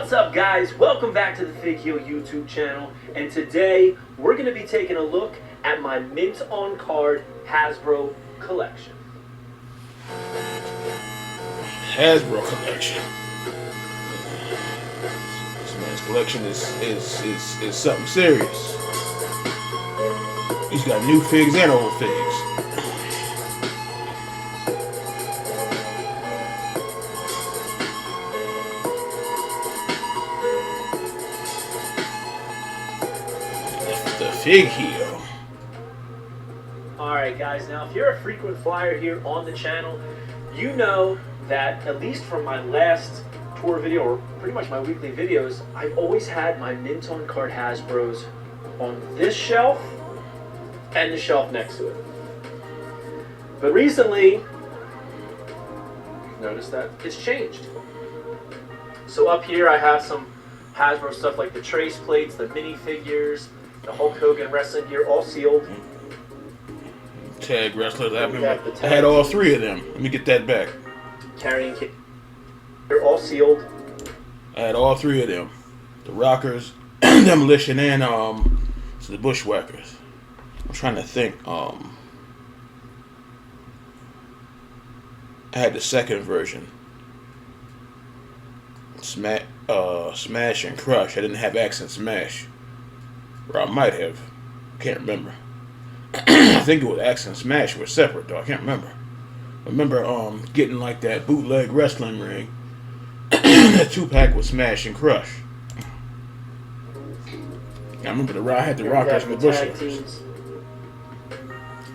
What's up, guys? Welcome back to the Fig Heel YouTube channel, and today we're going to be taking a look at my mint on card Hasbro collection. Hasbro collection. This man's collection is something serious. He's got new figs and old figs. The Fig Heel. Alright guys, now if you're a frequent flyer here on the channel, you know that at least from my last tour video, or pretty much my weekly videos, I've always had my mint on card Hasbros on this shelf and the shelf next to it. But recently, notice that it's changed. So up here I have some Hasbro stuff like the trace plates, the minifigures, the Hulk Hogan wrestling gear, all sealed. Tag wrestlers. I had all three of them. Let me get that back. Carrying kit. They're all sealed. I had all three of them. The Rockers, Demolition, and so the Bushwhackers. I'm trying to think. I had the second version. Smash and Crush. I didn't have Accent Smash. Or I might have. Can't remember. I think it was Accent Smash was separate though. I can't remember. I remember getting like that bootleg wrestling ring. That 2-pack with Smash and Crush. I remember I had the Rockers and the Bushwhackers.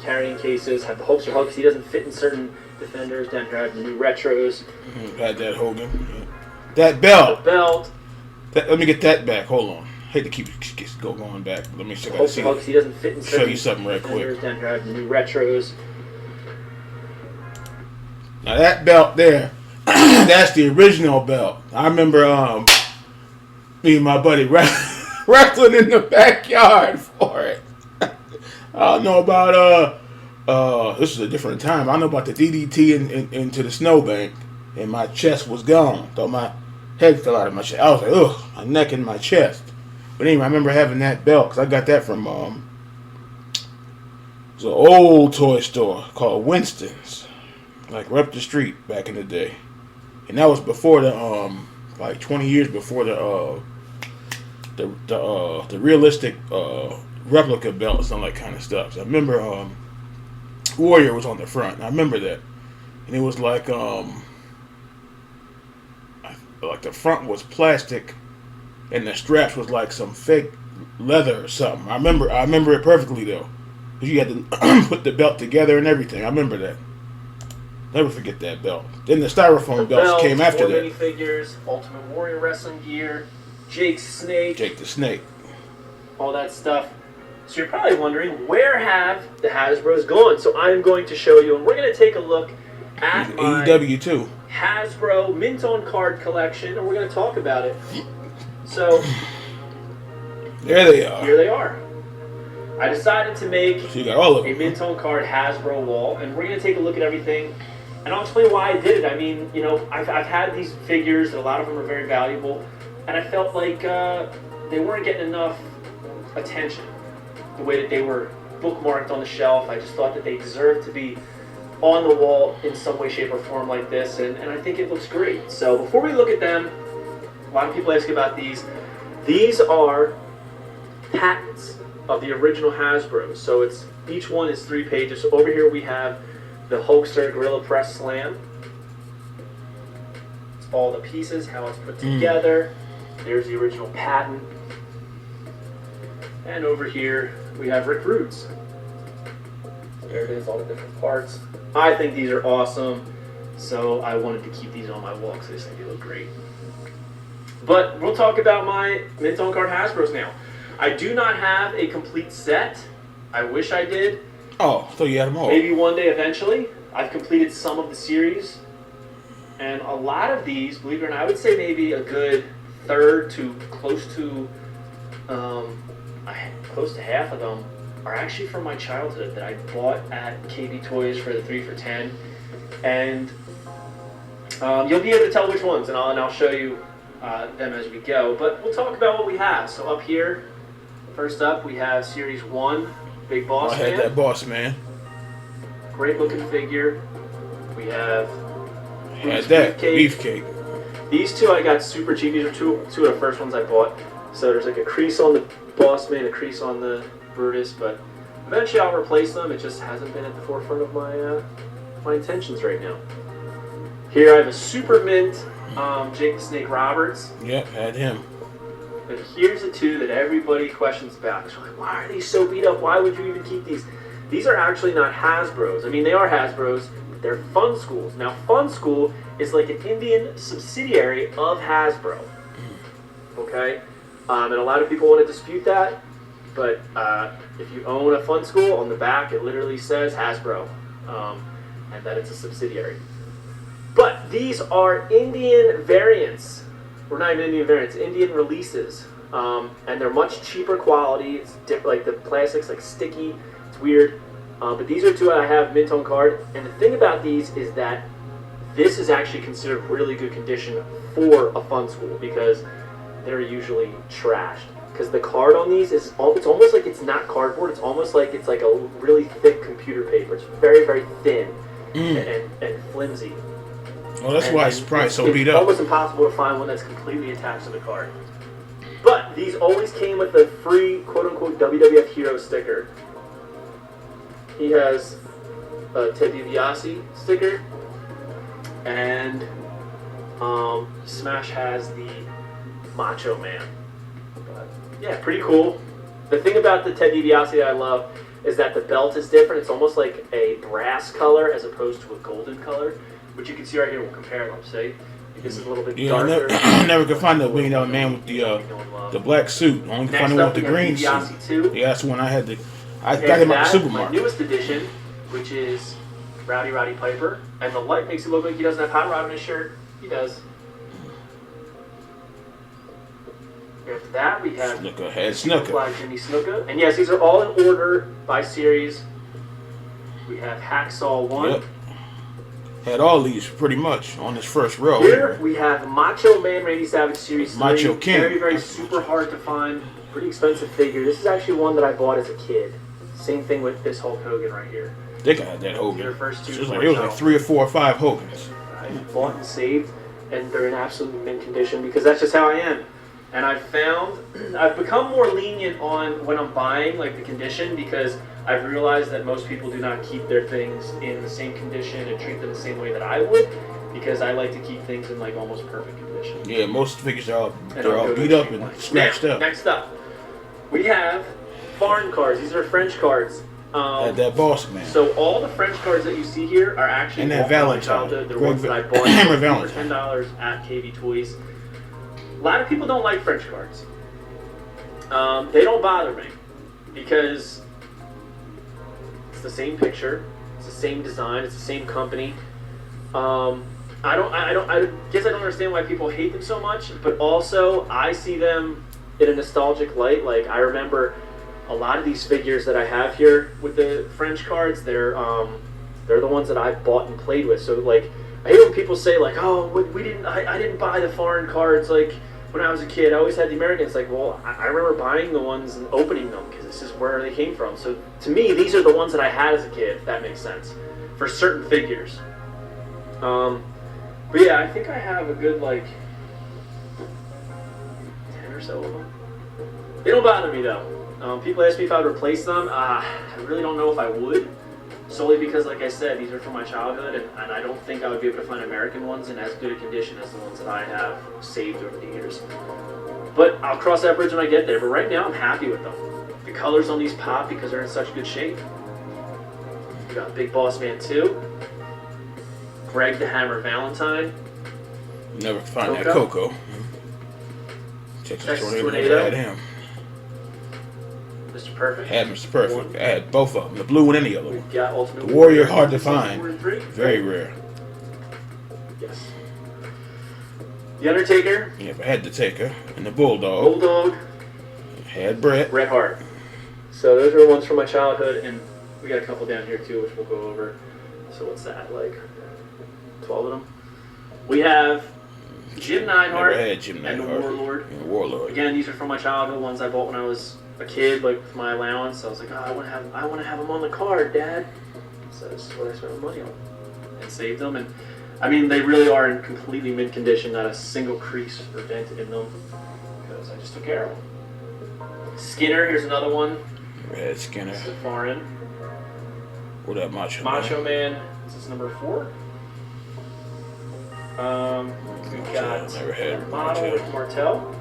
Carrying cases, have the Hulkster Hulk because he doesn't fit in certain defenders. Down here I have the new retros. Had that Hogan. Yeah. That belt. The belt. Let me get that back. Hold on. Hate to keep going back. Let me check out. Hulkster Hulk, he doesn't fit in certain show you something right quick. Down here I have the new retros. Now that belt there, that's the original belt. I remember me and my buddy wrestling in the backyard for it. I don't know about this is a different time. I don't know about the DDT into the snowbank, and my chest was gone. Thought my head fell out of my chest. I was like, ugh, my neck and my chest. But anyway, I remember having that belt because I got that from it was an old toy store called Winston's, like right up the street back in the day, and that was before the like 20 years before the realistic replica belts and all that kind of stuff. So I remember Warrior was on the front. I remember that, and it was like the front was plastic, and the straps was like some fake leather or something. I remember it perfectly though, because you had to put the belt together and everything. I remember that. Never forget that belt. Then the styrofoam belts came after that. Minifigures, Ultimate Warrior wrestling gear, Jake the Snake, all that stuff. So you're probably wondering, where have the Hasbros gone? So I'm going to show you, and we're going to take a look at my AEW too. Hasbro mint on card collection, and we're going to talk about it. So there they are. Here they are. I decided to make so you got all of them. A mint on card Hasbro wall, and we're going to take a look at everything, and I'll explain why I did it. I mean, you know, I've had these figures, and a lot of them are very valuable, and I felt like they weren't getting enough attention the way that they were bookmarked on the shelf. I just thought that they deserved to be on the wall in some way, shape, or form like this, and I think it looks great. So before we look at them, a lot of people ask about these. These are patents of the original Hasbro. So each one is 3 pages. So over here we have the Hulkster Gorilla Press Slam. It's all the pieces, how it's put together. There's the original patent. And over here we have Rick Rude's. There it is, all the different parts. I think these are awesome, so I wanted to keep these on my wall because I just think they look great. But we'll talk about my mint on card Hasbros now. I do not have a complete set. I wish I did. Oh, so you had them all. Maybe one day eventually. I've completed some of the series. And a lot of these, believe it or not, I would say maybe a good third to close to half of them are actually from my childhood that I bought at KB Toys for the 3 for $10. And you'll be able to tell which ones, and I'll show you them as we go. But we'll talk about what we have. So up here, first up, we have Series 1, Big Boss I had Man. that Boss Man. Great looking figure. We have Had that Beefcake. These two I got super cheap. These are two of the first ones I bought. So there's like a crease on the Boss Man, a crease on the Brutus, but eventually I'll replace them. It just hasn't been at the forefront of my my intentions right now. Here I have a super mint Jake the Snake Roberts. Yep, had him. And here's the two that everybody questions about. They're like, why are these so beat up? Why would you even keep these? These are actually not Hasbros. I mean, they are Hasbros, but they're Fun Schools. Now, Fun School is like an Indian subsidiary of Hasbro. Okay? And a lot of people want to dispute that, but if you own a Fun School, on the back it literally says Hasbro, and that it's a subsidiary. But these are Indian variants. Or not even Indian variants, Indian releases. And they're much cheaper quality. It's like the plastic's like sticky. It's weird. But these are two I have mint on card. And the thing about these is that this is actually considered really good condition for a Fun School because they're usually trashed. Because the card on these is it's almost like it's not cardboard. It's almost like it's like a really thick computer paper. It's very, very thin and flimsy. Well, that's why it's probably so beat It's up. almost impossible to find one that's completely attached to the card. But these always came with a free quote-unquote WWF Hero sticker. He has a Ted DiBiase sticker, and Smash has the Macho Man. But, yeah, pretty cool. The thing about the Ted DiBiase that I love is that the belt is different. It's almost like a brass color as opposed to a golden color, which you can see right here. We'll compare them. See, this is a little bit darker. I never could find the $1 million man with the black suit. Only could find the one with the green suit. Yeah, that's the one I had to. I got him at the supermarket. My newest edition, which is Roddy Piper, and the light makes it look like he doesn't have hot rod on his shirt. He does. After that, we have Snuka. Jimmy Snuka. And yes, these are all in order by series. We have Hacksaw 1. Yep. Had all these pretty much on this first row. Here we have Macho Man Randy Savage Series 3. Macho King. Very, very super hard to find. Pretty expensive figure. This is actually one that I bought as a kid. Same thing with this Hulk Hogan right here. I think I had that Hogan. Your first two. It was like 3 or 4 or 5 Hogans. I bought and saved, and they're in absolute mint condition because that's just how I am. And I've become more lenient on when I'm buying, like the condition, because I've realized that most people do not keep their things in the same condition and treat them the same way that I would, because I like to keep things in like almost perfect condition. Yeah, most figures are all beat up and scratched up. Next up, we have foreign cards. These are French cards. That Boss Man. So all the French cards that you see here are actually and that Valentine. They're ones that I bought for $10 at KB Toys. A lot of people don't like French cards. They don't bother me because it's the same picture, it's the same design, it's the same company. I guess I don't understand why people hate them so much, but also I see them in a nostalgic light. Like I remember a lot of these figures that I have here with the French cards. They're the ones that I bought and played with. So like I hate when people say like, oh, I didn't buy the foreign cards like when I was a kid. I always had the Americans. Like, well, I remember buying the ones and opening them because this is where they came from. So to me, these are the ones that I had as a kid, if that makes sense, for certain figures. But yeah, I think I have a good like 10 or so of them. They don't bother me though. People ask me if I would replace them. I really don't know if I would. Solely because, like I said, these are from my childhood, and I don't think I would be able to find American ones in as good a condition as the ones that I have saved over the years. But I'll cross that bridge when I get there. But right now, I'm happy with them. The colors on these pop because they're in such good shape. We got Big Boss Man 2. Greg the Hammer Valentine. Never find that Coco. Texas Tornado. Had him. Mr. Perfect. Had Mr. Perfect. I had both of them. The blue and any other one. Got Ultimate the Warrior, hard to find. Very rare. Yes. The Undertaker. Yeah, but I had the Taker. And the Bulldog. Bulldog. Had Bret. Bret Hart. So those are the ones from my childhood, and we got a couple down here too, which we'll go over. So what's that, like 12 of them? We have Jim Neidhart, Never had Jim and the Neidhart. Warlord. Yeah, Warlord. Again, these are from my childhood, ones I bought when I was a kid, like with my allowance. So I was like, oh, I want to have them on the card, Dad. So this is what I spent my money on, and saved them. And I mean, they really are in completely mint condition, not a single crease or dent in them, because I just took care of them. Skinner, here's another one. Never had Skinner. This is foreign. What up, Macho Macho Man. This is number 4. We've got Never had Model Martel. with Martel.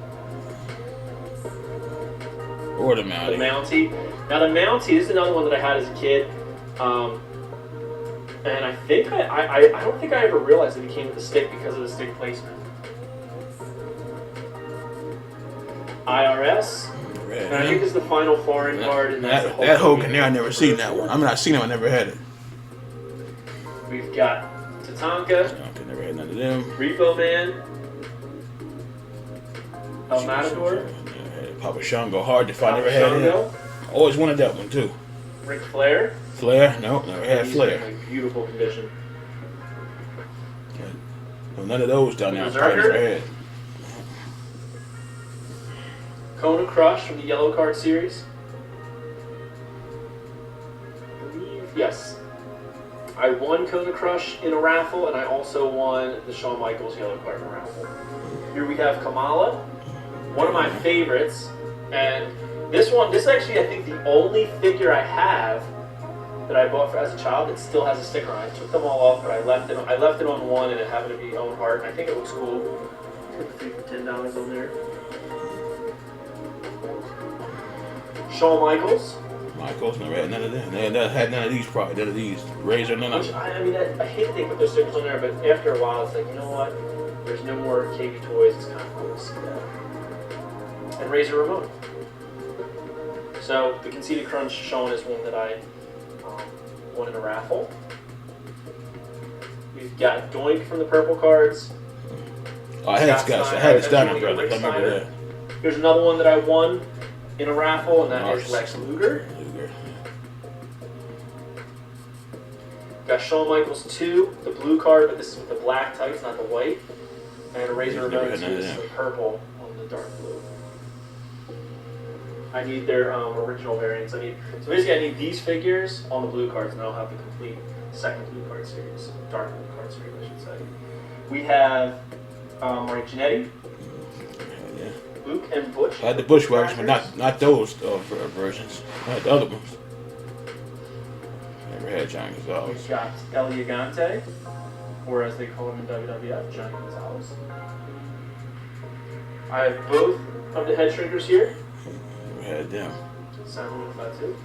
Or the The Mountie. Mountie. Now the Mountie, this is another one that I had as a kid. And I think I don't think I ever realized it came with a stick because of the stick placement. IRS. Never had And I think him. this is the final foreign card. And that's the That Hogan there, I never seen that one. I mean, I seen him, I never had it. We've got Tatanka, I never had none of them. Repo Man, El Matador, Never had Papa Shango. Hard to find. Papa Never had Shango, him. Always wanted that one too. Ric Flair. Flair? No, never had These are in, Flair. like, beautiful condition. No, none of those down there. I probably Berserker? never had. Kona Crush from the Yellow Card series. I believe, yes. I won Kona Crush in a raffle, and I also won the Shawn Michaels Yellow Card in a raffle. Here we have Kamala, one of my favorites, and this is actually, I think, the only figure I have that I bought as a child that still has a sticker on it. I took them all off, but I left it on one, and it happened to be Owen Hart, and I think it looks cool. Took $10 on there. Shawn Michaels. Michaels never had none of them. They never had none of these probably. None of these. Razor, none of Which, them. I mean, I hate that they put those stickers on there, but after a while, it's like, you know what? There's no more KB toys. It's kind of cool to see that. And Razor Ramon. So the Conceited Crunch Shawn is one that I won in a raffle. We've got Doink from the purple cards. Oh, I had Scott. I had the Steiner brothers. I remember that. Here's another one that I won in a raffle, and that is Lex Luger. Got Shawn Michaels 2, the blue card, but this is with the black tights, not the white. And a Razor Ramon 2, this is the purple on the dark blue. I need their original variants. So basically I need these figures on the blue cards, and I'll have the complete second blue card series, dark blue card series, I should say. We have Mark Jannetty, Luke and Butch. I had the Bushwhackers, but not those versions. I had the other ones. Never had Johnny Gonzalez. We've got El Gigante, or as they call him in WWF, Johnny Gonzalez. I have both of the head shrinkers here. Never had them. Sound with that too.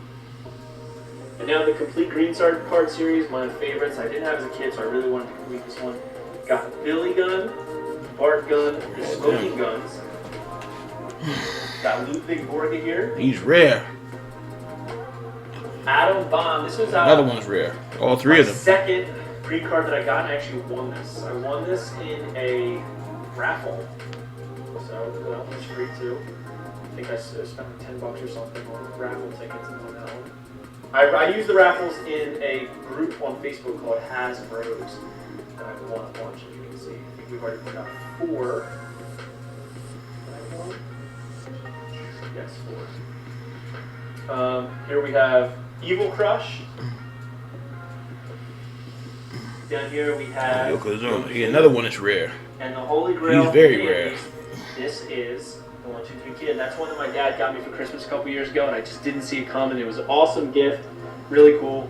And now the complete Green Card series, my favorites. I didn't have as a kid, so I really wanted to complete this one. Got Billy Gunn, Bart Gunn, the Smoking Guns. Got Ludwig Borga here. He's rare. Adam Bomb. This was Another one's rare. All three of them. Second green card that I got, and I actually won this. I won this in a raffle. So that one's free too. I think I spent like $10 or something on raffle tickets and on that one. I used the raffles in a group on Facebook called Hasbro's, and I've won a bunch, as you can see. I think we've already put out 4. Did I won? Yes, 4. Here we have Evil Crush. Down here we have Yokozuna. Yeah, another one is rare. And the Holy Grail. He's very rare. This is the 1, 2, 3 Kid. That's one that my dad got me for Christmas a couple years ago, and I just didn't see it coming. It was an awesome gift, really cool.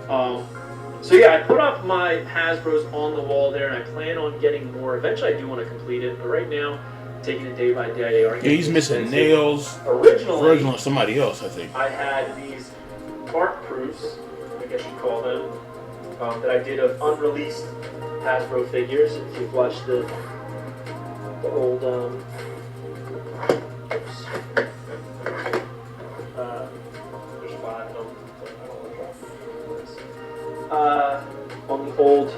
So yeah, I put up my Hasbro's on the wall there, and I plan on getting more. Eventually, I do want to complete it, but right now, taking it day by day. They are Yeah, he's missing expensive. nails. Originally, Original somebody else, I think. I had these bark proofs, I guess you'd call them, that I did of unreleased Hasbro figures. If you've watched the old, oops. There's 5 of them. I don't want to drop this. On the old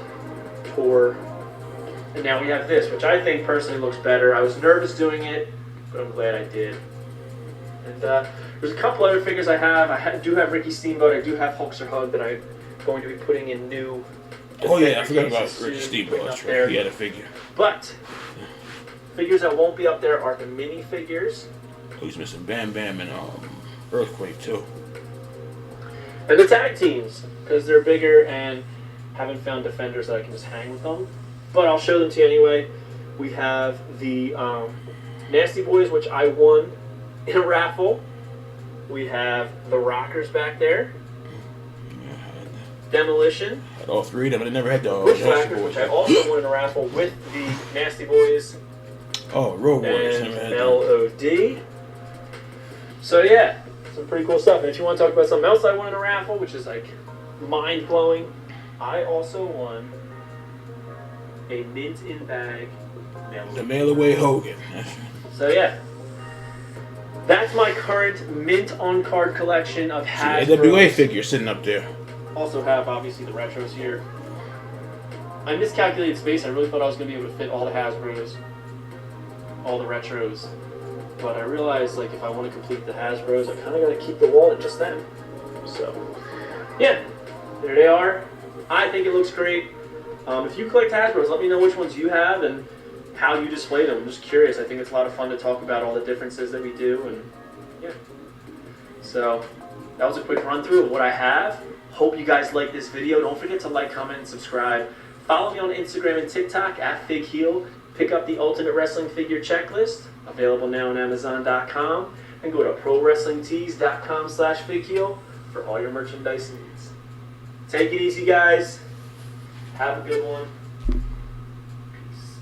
tour. And now we have this, which I think personally looks better. I was nervous doing it, but I'm glad I did. And there's a couple other figures I have. I do have Ricky Steamboat. I do have Hulkster Hug that I'm going to be putting in new. Oh yeah, I forgot about cases Ricky soon, Steamboat. putting That's up right. there. He had a figure. But Figures that won't be up there are the mini figures. Oh, he's missing Bam Bam and Earthquake too. And the tag teams, because they're bigger and haven't found defenders that I can just hang with them. But I'll show them to you anyway. We have the Nasty Boys, which I won in a raffle. We have the Rockers back there. Demolition. Had all three of them, but I never had the Bushwhackers, which I also won in a raffle with the Nasty Boys. Oh, Road Warriors. And LOD. So yeah, some pretty cool stuff. And if you want to talk about something else I won in a raffle, which is like mind-blowing, I also won a mint in bag the mail away Hogan. So yeah, that's my current mint on card collection of Hasbro. AWA figures sitting up there. Also have obviously the retros here. I miscalculated space. I really thought I was going to be able to fit all the Hasbros, all the retros, but I realized like if I want to complete the Hasbros, I kind of got to keep the wall at just them. So yeah, there they are. I think it looks great. If you collect Hasbros, let me know which ones you have and how you display them. I'm just curious. I think it's a lot of fun to talk about all the differences that we do, and yeah. So that was a quick run through of what I have. Hope you guys like this video. Don't forget to like, comment, and subscribe. Follow me on Instagram and TikTok at FigHeal. Pick up the Ultimate Wrestling Figure Checklist, available now on Amazon.com, and go to ProWrestlingTees.com/FigHeal for all your merchandise needs. Take it easy, guys. Have a good one. Peace.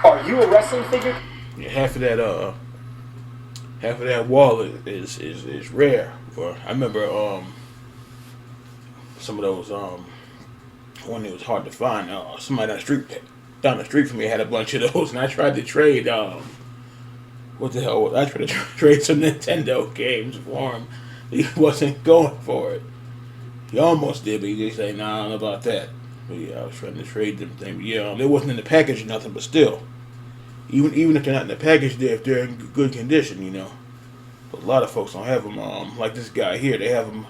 Are you a wrestling figure? Yeah, half of that wall is rare. Or I remember some of those one that was hard to find. Somebody down the street from me had a bunch of those, and I tried to trade what the hell was I tried to trade some Nintendo games for him. He wasn't going for it. He almost did, but he just said, "Nah, I don't know about that." But yeah, I was trying to trade them things. Yeah, they wasn't in the package or nothing, but still, even if they're not in the package, if they're in good condition, you know. But a lot of folks don't have them. Like this guy here, they have them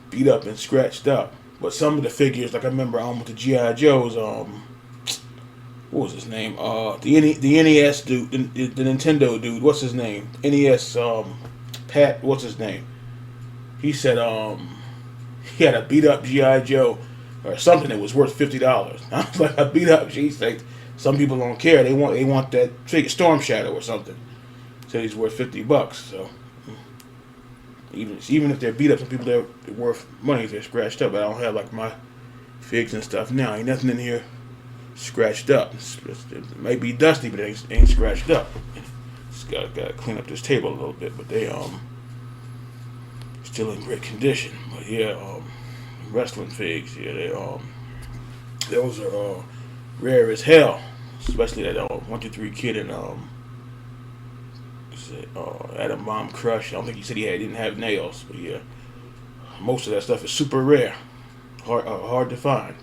beat up and scratched up. But some of the figures, like I remember with the GI Joes, what was his name? The NES dude, the Nintendo dude. What's his name? NES Pat. What's his name? He said he had a beat up GI Joe or something that was worth $50. I was like, a beat up. Geez, like some people don't care. They want that figure, Storm Shadow or something. Said he's worth $50. So even if they're beat up, some people they're worth money if they're scratched up. But I don't have like my figs and stuff now. Ain't nothing in here scratched up. It may be dusty, but it ain't scratched up. Just gotta clean up this table a little bit. But they still in great condition. But yeah, wrestling figs, yeah, those are rare as hell. Especially that 1-2-3 Kid and Adam Bomb Crush. I don't think he said didn't have nails, but yeah, most of that stuff is super rare, hard to find.